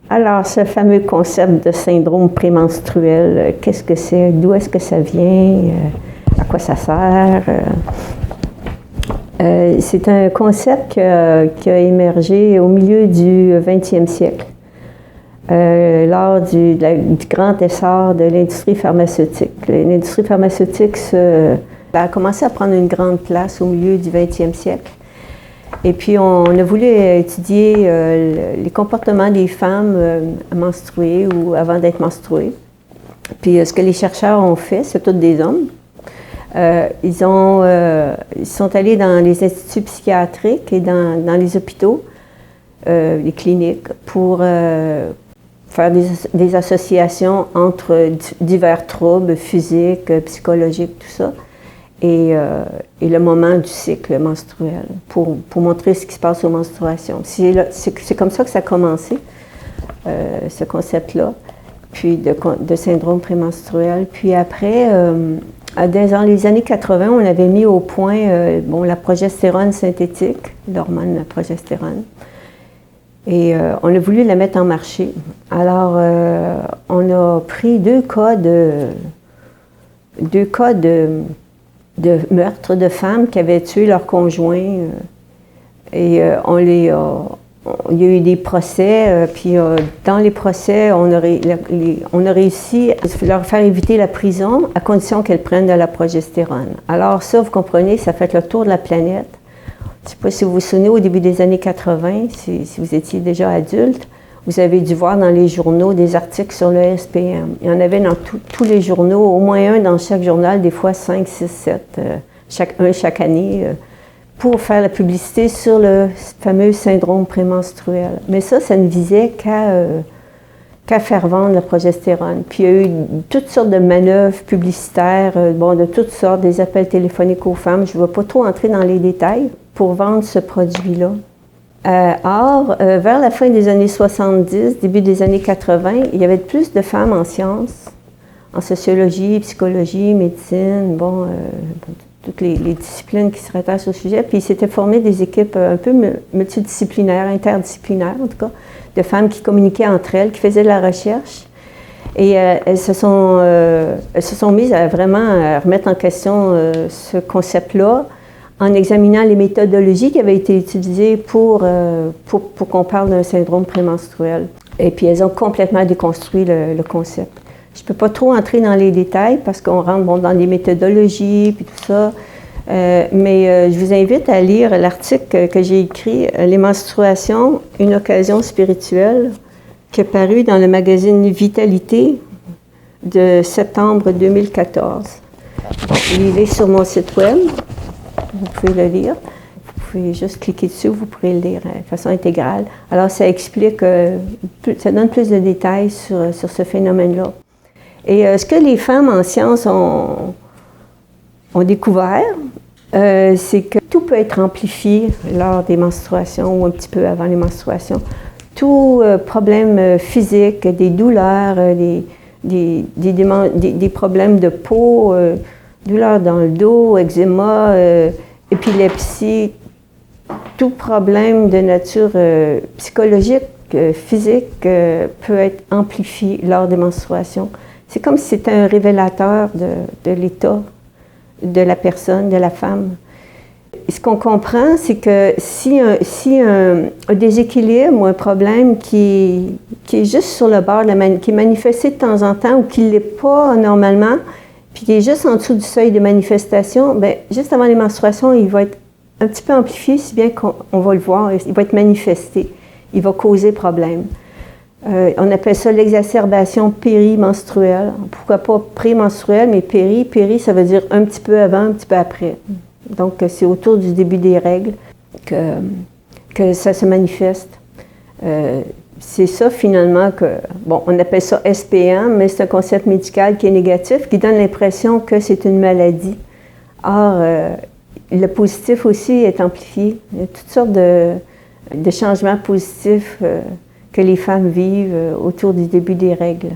Alors, ce fameux concept de syndrome prémenstruel, qu'est-ce que c'est? D'où est-ce que ça vient? À quoi ça sert? C'est un concept qui a émergé au milieu du 20e siècle, lors du grand essor de l'industrie pharmautique. L'industrie pharmaceutique a commencé à prendre une grande place au milieu du 20e siècle. Et puis, on a voulu étudier les comportements des femmes menstruées ou avant d'être menstruées. Puis, ce que les chercheurs ont fait, c'est tous des hommes. Ils sont allés dans les instituts psychiatriques et dans les hôpitaux, les cliniques, pour faire des associations entre divers troubles physiques, psychologiques, tout ça. Et le moment du cycle menstruel, pour montrer ce qui se passe aux menstruations. C'est comme ça que ça a commencé, ce concept-là, puis de syndrome prémenstruel. Puis après, dans les années 80, on avait mis au point la progestérone synthétique, l'hormone progestérone. Et on a voulu la mettre en marché. Alors, on a pris deux cas de meurtres de femmes qui avaient tué leur conjoint. Il y a eu des procès, puis dans les procès, on a réussi à leur faire éviter la prison à condition qu'elles prennent de la progestérone. Alors ça, vous comprenez, ça fait le tour de la planète. Je ne sais pas si vous vous souvenez, au début des années 80, si vous étiez déjà adulte, vous avez dû voir dans les journaux des articles sur le SPM. Il y en avait dans tous les journaux, au moins un dans chaque journal, des fois 5, 6, 7, chaque année, pour faire la publicité sur le fameux syndrome prémenstruel. Mais ça ne visait qu'à faire vendre la progestérone. Puis il y a eu toutes sortes de manœuvres publicitaires, de toutes sortes, des appels téléphoniques aux femmes. Je ne vais pas trop entrer dans les détails pour vendre ce produit-là. Or, vers la fin des années 70, début des années 80, il y avait plus de femmes en sciences, en sociologie, psychologie, médecine, toutes les disciplines qui se rattachent au sujet. Puis il s'était formé des équipes un peu multidisciplinaires, interdisciplinaires en tout cas, de femmes qui communiquaient entre elles, qui faisaient de la recherche. Et elles se sont mises à vraiment remettre en question ce concept-là, en examinant les méthodologies qui avaient été utilisées pour qu'on parle d'un syndrome prémenstruel. Et puis, elles ont complètement déconstruit le concept. Je ne peux pas trop entrer dans les détails parce qu'on rentre dans les méthodologies puis tout ça, mais je vous invite à lire l'article que j'ai écrit « Les menstruations, une occasion spirituelle » qui est paru dans le magazine Vitalité de septembre 2014. Il est sur mon site web. Vous pouvez le lire. Vous pouvez juste cliquer dessus, vous pourrez le lire de façon intégrale. Alors, ça explique, ça donne plus de détails sur ce phénomène-là. Et ce que les femmes en sciences ont découvert, c'est que tout peut être amplifié lors des menstruations ou un petit peu avant les menstruations. Tout problème physique, des douleurs, des problèmes de peau, douleurs dans le dos, eczéma, épilepsie, tout problème de nature psychologique, physique, peut être amplifié lors des menstruations. C'est comme si c'était un révélateur de l'état de la personne, de la femme. Et ce qu'on comprend, c'est que si un déséquilibre ou un problème qui est juste sur le bord, qui est manifesté de temps en temps ou qui ne l'est pas normalement, puis qui est juste en dessous du seuil de manifestation, bien, juste avant les menstruations, il va être un petit peu amplifié, si bien qu'on va le voir, il va être manifesté, il va causer problème. On appelle ça l'exacerbation périmenstruelle. Pourquoi pas prémenstruelle, mais péri, ça veut dire un petit peu avant, un petit peu après. Donc, c'est autour du début des règles que ça se manifeste. C'est ça, finalement, on appelle ça SPM, mais c'est un concept médical qui est négatif, qui donne l'impression que c'est une maladie. Or, le positif aussi est amplifié. Il y a toutes sortes de changements positifs que les femmes vivent autour du début des règles.